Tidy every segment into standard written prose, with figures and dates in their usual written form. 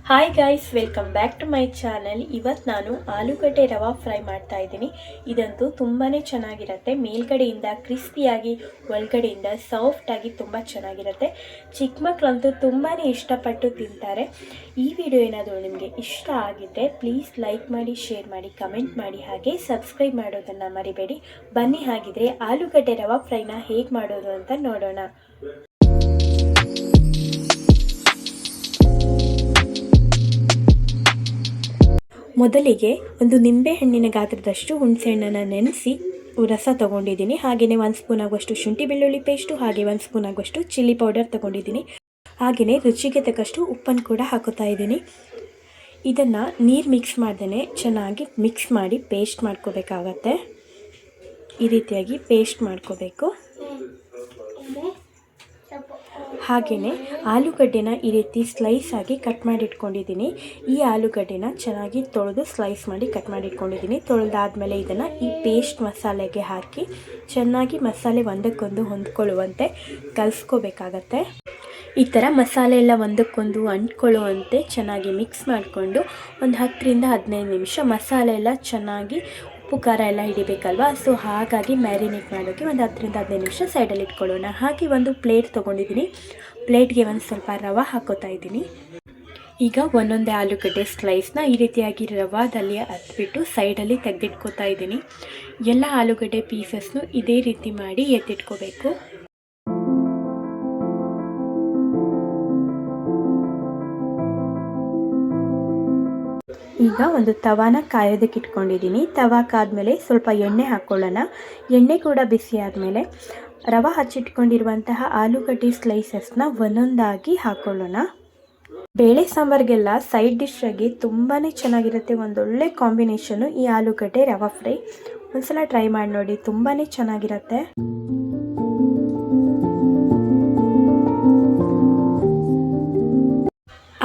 Hi guys, welcome back to my channel. ಇವತ್ತು ನಾನು ಆಲೂಗಡ್ಡೆ ರವಾ ಫ್ರೈ ಮಾಡ್ತಾ ಇದ್ದೀನಿ. ಇದಂತೂ ತುಂಬಾ ಚೆನ್ನಾಗಿರುತ್ತೆ. ಮೇಲ್ಗಡೆಯಿಂದ ಕ್ರಿಸ್ಪಿಯಾಗಿ, ಒಳಗಡೆಯಿಂದ ಸಾಫ್ಟಾಗಿ ತುಂಬ ಚೆನ್ನಾಗಿರುತ್ತೆ. ಚಿಕ್ಕ ಮಕ್ಕಳಂತೂ ತುಂಬಾ ಇಷ್ಟಪಟ್ಟು ತಿಂತಾರೆ. ಈ ವಿಡಿಯೋ ಏನಾದರೂ ನಿಮಗೆ ಇಷ್ಟ ಆಗಿದ್ದರೆ ಪ್ಲೀಸ್ ಲೈಕ್ ಮಾಡಿ, ಶೇರ್ ಮಾಡಿ, ಕಮೆಂಟ್ ಮಾಡಿ, ಹಾಗೆ ಸಬ್ಸ್ಕ್ರೈಬ್ ಮಾಡೋದನ್ನು ಮರಿಬೇಡಿ. ಬನ್ನಿ ಹಾಗಿದ್ರೆ ಆಲೂಗಡ್ಡೆ ರವಾ ಫ್ರೈನ ಹೇಗೆ ಮಾಡೋದು ಅಂತ ನೋಡೋಣ. ಮೊದಲಿಗೆ ಒಂದು ನಿಂಬೆಹಣ್ಣಿನ ಗಾತ್ರದಷ್ಟು ಹುಣಸೆಹಣ್ಣನ್ನು ನೆನೆಸಿ ರಸ ತೊಗೊಂಡಿದ್ದೀನಿ. ಹಾಗೆಯೇ 1 ಸ್ಪೂನ್ ಆಗುವಷ್ಟು ಶುಂಠಿ ಬೆಳ್ಳುಳ್ಳಿ ಪೇಸ್ಟು, ಹಾಗೆ 1 ಸ್ಪೂನ್ ಆಗುವಷ್ಟು ಚಿಲ್ಲಿ ಪೌಡರ್ ತೊಗೊಂಡಿದ್ದೀನಿ. ಹಾಗೆಯೇ ರುಚಿಗೆ ತಕ್ಕಷ್ಟು ಉಪ್ಪನ್ನು ಕೂಡ ಹಾಕೋತಾ ಇದ್ದೀನಿ. ಇದನ್ನು ನೀರು ಮಿಕ್ಸ್ ಮಾಡ್ದೇ ಚೆನ್ನಾಗಿ ಮಿಕ್ಸ್ ಮಾಡಿ ಪೇಸ್ಟ್ ಮಾಡ್ಕೋಬೇಕಾಗತ್ತೆ. ಈ ರೀತಿಯಾಗಿ ಪೇಸ್ಟ್ ಮಾಡ್ಕೋಬೇಕು. ಹಾಗೆಯೇ ಆಲೂಗಡ್ಡೆನ ಈ ರೀತಿ ಸ್ಲೈಸ್ ಆಗಿ ಕಟ್ ಮಾಡಿ ಇಟ್ಕೊಂಡಿದ್ದೀನಿ. ಈ ಆಲೂಗಡ್ಡೆನ ಚೆನ್ನಾಗಿ ತೊಳೆದು ಸ್ಲೈಸ್ ಮಾಡಿ ಕಟ್ ಮಾಡಿ ಇಟ್ಕೊಂಡಿದ್ದೀನಿ. ತೊಳೆದಾದ್ಮೇಲೆ ಇದನ್ನು ಈ ಪೇಸ್ಟ್ ಮಸಾಲೆಗೆ ಹಾಕಿ ಚೆನ್ನಾಗಿ ಮಸಾಲೆ ಒಂದಕ್ಕೊಂದು ಹೊಂದ್ಕೊಳ್ಳುವಂತೆ ಕಲಿಸ್ಕೋಬೇಕಾಗತ್ತೆ. ಈ ಥರ ಮಸಾಲೆ ಎಲ್ಲ ಒಂದಕ್ಕೊಂದು ಅಂಟ್ಕೊಳ್ಳುವಂತೆ ಚೆನ್ನಾಗಿ ಮಿಕ್ಸ್ ಮಾಡಿಕೊಂಡು ಒಂದು 10ರಿಂದ 15 ನಿಮಿಷ ಮಸಾಲೆ ಎಲ್ಲ ಚೆನ್ನಾಗಿ ಉಪ್ಪು ಖಾರ ಎಲ್ಲ ಹಿಡಿಬೇಕಲ್ವ. ಸೊ ಹಾಗಾಗಿ ಮ್ಯಾರಿನೇಟ್ ಮಾಡೋಕ್ಕೆ ಒಂದು 10ರಿಂದ 15 ನಿಮಿಷ ಸೈಡಲ್ಲಿ ಇಟ್ಕೊಳ್ಳೋಣ. ಹಾಗೆ ಒಂದು ಪ್ಲೇಟ್ ತೊಗೊಂಡಿದ್ದೀನಿ. ಪ್ಲೇಟ್ಗೆ ಒಂದು ಸ್ವಲ್ಪ ರವೆ ಹಾಕೋತಾ ಇದ್ದೀನಿ. ಈಗ ಒಂದೊಂದೇ ಆಲೂಗಡ್ಡೆ ಸ್ಲೈಸ್ನ ಈ ರೀತಿಯಾಗಿ ರವಾದಲ್ಲಿ ಹತ್ಬಿಟ್ಟು ಸೈಡಲ್ಲಿ ತೆಗೆದಿಟ್ಕೋತಾ ಇದ್ದೀನಿ. ಎಲ್ಲ ಆಲೂಗಡ್ಡೆ ಪೀಸಸ್ನು ಇದೇ ರೀತಿ ಮಾಡಿ ಎತ್ತಿಟ್ಕೋಬೇಕು. ಈಗ ಒಂದು ತವಾನ ಕಾಯೋದಕ್ಕೆ ಇಟ್ಕೊಂಡಿದ್ದೀನಿ. ತವಾ ಕಾದ್ಮೇಲೆ ಸ್ವಲ್ಪ ಎಣ್ಣೆ ಹಾಕ್ಕೊಳ್ಳೋಣ. ಎಣ್ಣೆ ಕೂಡ ಬಿಸಿ ಆದಮೇಲೆ ರವೆ ಹಚ್ಚಿಟ್ಕೊಂಡಿರುವಂತಹ ಆಲೂಗಡ್ಡೆ ಸ್ಲೈಸಸ್ನ ಒಂದೊಂದಾಗಿ ಹಾಕ್ಕೊಳ್ಳೋಣ. ಬೇಳೆ ಸಾಂಬಾರಿಗೆಲ್ಲ ಸೈಡ್ ಡಿಶ್ ಆಗಿ ತುಂಬಾ ಚೆನ್ನಾಗಿರುತ್ತೆ. ಒಂದೊಳ್ಳೆ ಕಾಂಬಿನೇಷನು ಈ ಆಲೂಗಡ್ಡೆ ರವಾ ಫ್ರೈ. ಒಂದ್ಸಲ ಟ್ರೈ ಮಾಡಿ ನೋಡಿ, ತುಂಬಾ ಚೆನ್ನಾಗಿರುತ್ತೆ.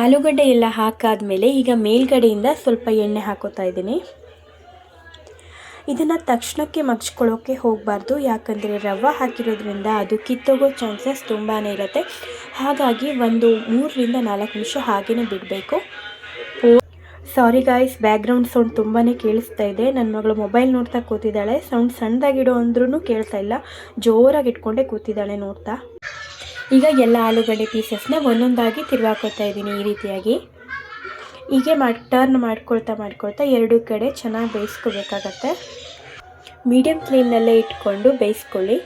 ಆಲೂಗಡ್ಡೆ ಎಲ್ಲ ಹಾಕಾದ್ಮೇಲೆ ಈಗ ಮೇಲ್ಗಡೆಯಿಂದ ಸ್ವಲ್ಪ ಎಣ್ಣೆ ಹಾಕೋತಾ ಇದ್ದೀನಿ. ಇದನ್ನು ತಕ್ಷಣಕ್ಕೆ ಮಗ್ಚ್ಕೊಳ್ಳೋಕ್ಕೆ ಹೋಗಬಾರ್ದು, ಯಾಕಂದರೆ ರವೆ ಹಾಕಿರೋದ್ರಿಂದ ಅದು ಕಿತ್ತೋಗೋ ಚಾನ್ಸಸ್ ತುಂಬಾ ಇರುತ್ತೆ. ಹಾಗಾಗಿ ಒಂದು 3ರಿಂದ 4 ನಿಮಿಷ ಹಾಗೇ ಬಿಡಬೇಕು. ಸಾರಿ ಗಾಯ್ಸ್, ಬ್ಯಾಕ್ಗ್ರೌಂಡ್ ಸೌಂಡ್ ತುಂಬಾ ಕೇಳಿಸ್ತಾ ಇದೆ. ನನ್ನ ಮಗಳು ಮೊಬೈಲ್ ನೋಡ್ತಾ ಕೂತಿದ್ದಾಳೆ. ಸೌಂಡ್ ಸಣ್ಣದಾಗಿಡೋ ಅಂದ್ರೂ ಕೇಳ್ತಾ ಇಲ್ಲ, ಜೋರಾಗಿ ಇಟ್ಕೊಂಡೇ ಕೂತಿದ್ದಾಳೆ ನೋಡ್ತಾ. ಈಗ ಎಲ್ಲ ಆಲೂಗಡ್ಡೆ ಪೀಸಸ್ನ ಒಂದೊಂದಾಗಿ ತಿರುವಾಕೋತಾ ಇದ್ದೀನಿ. ಈ ರೀತಿಯಾಗಿ ಹೀಗೆ ಟರ್ನ್ ಮಾಡ್ಕೊಳ್ತಾ ಎರಡೂ ಕಡೆ ಚೆನ್ನಾಗಿ ಬೇಯಿಸ್ಕೋಬೇಕಾಗತ್ತೆ. ಮೀಡಿಯಮ್ ಫ್ಲೇಮ್ನಲ್ಲೇ ಇಟ್ಕೊಂಡು ಬೇಯಿಸ್ಕೊಳ್ಳಿ.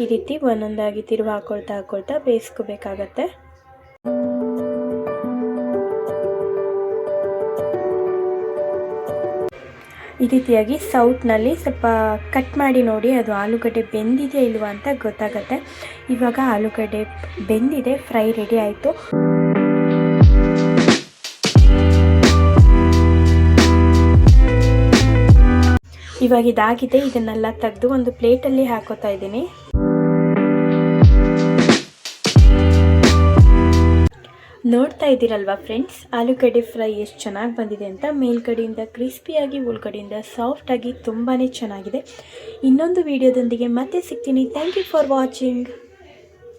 ಈ ರೀತಿ ಒಂದೊಂದಾಗಿ ತಿರುವು ಹಾಕ್ಕೊಳ್ತಾ ಬೇಯಿಸ್ಕೋಬೇಕಾಗತ್ತೆ. ಈ ರೀತಿಯಾಗಿ ಸೌಟ್ನಲ್ಲಿ ಸ್ವಲ್ಪ ಕಟ್ ಮಾಡಿ ನೋಡಿ, ಅದು ಆಲೂಗಡ್ಡೆ ಬೆಂದಿದೆ ಇಲ್ವಾ ಅಂತ ಗೊತ್ತಾಗತ್ತೆ. ಇವಾಗ ಆಲೂಗಡ್ಡೆ ಬೆಂದಿದೆ, ಫ್ರೈ ರೆಡಿ ಆಯಿತು. ಇವಾಗ ಇದಾಗಿದೆ. ಇದನ್ನೆಲ್ಲ ತೆಗೆದು ಒಂದು ಪ್ಲೇಟಲ್ಲಿ ಹಾಕೋತಾ ಇದ್ದೀನಿ. ನೋಡ್ತಾ ಇದ್ದೀರಲ್ವಾ ಫ್ರೆಂಡ್ಸ್, ಆಲೂಗಡ್ಡೆ ಫ್ರೈ ಎಷ್ಟು ಚೆನ್ನಾಗಿ ಬಂದಿದೆ ಅಂತ. ಮೇಲ್ಗಡೆಯಿಂದ ಕ್ರಿಸ್ಪಿಯಾಗಿ, ಒಳಗಡೆಯಿಂದ ಸಾಫ್ಟಾಗಿ ತುಂಬಾ ಚೆನ್ನಾಗಿದೆ. ಇನ್ನೊಂದು ವಿಡಿಯೋದೊಂದಿಗೆ ಮತ್ತೆ ಸಿಗ್ತೀನಿ. Thank you for watching.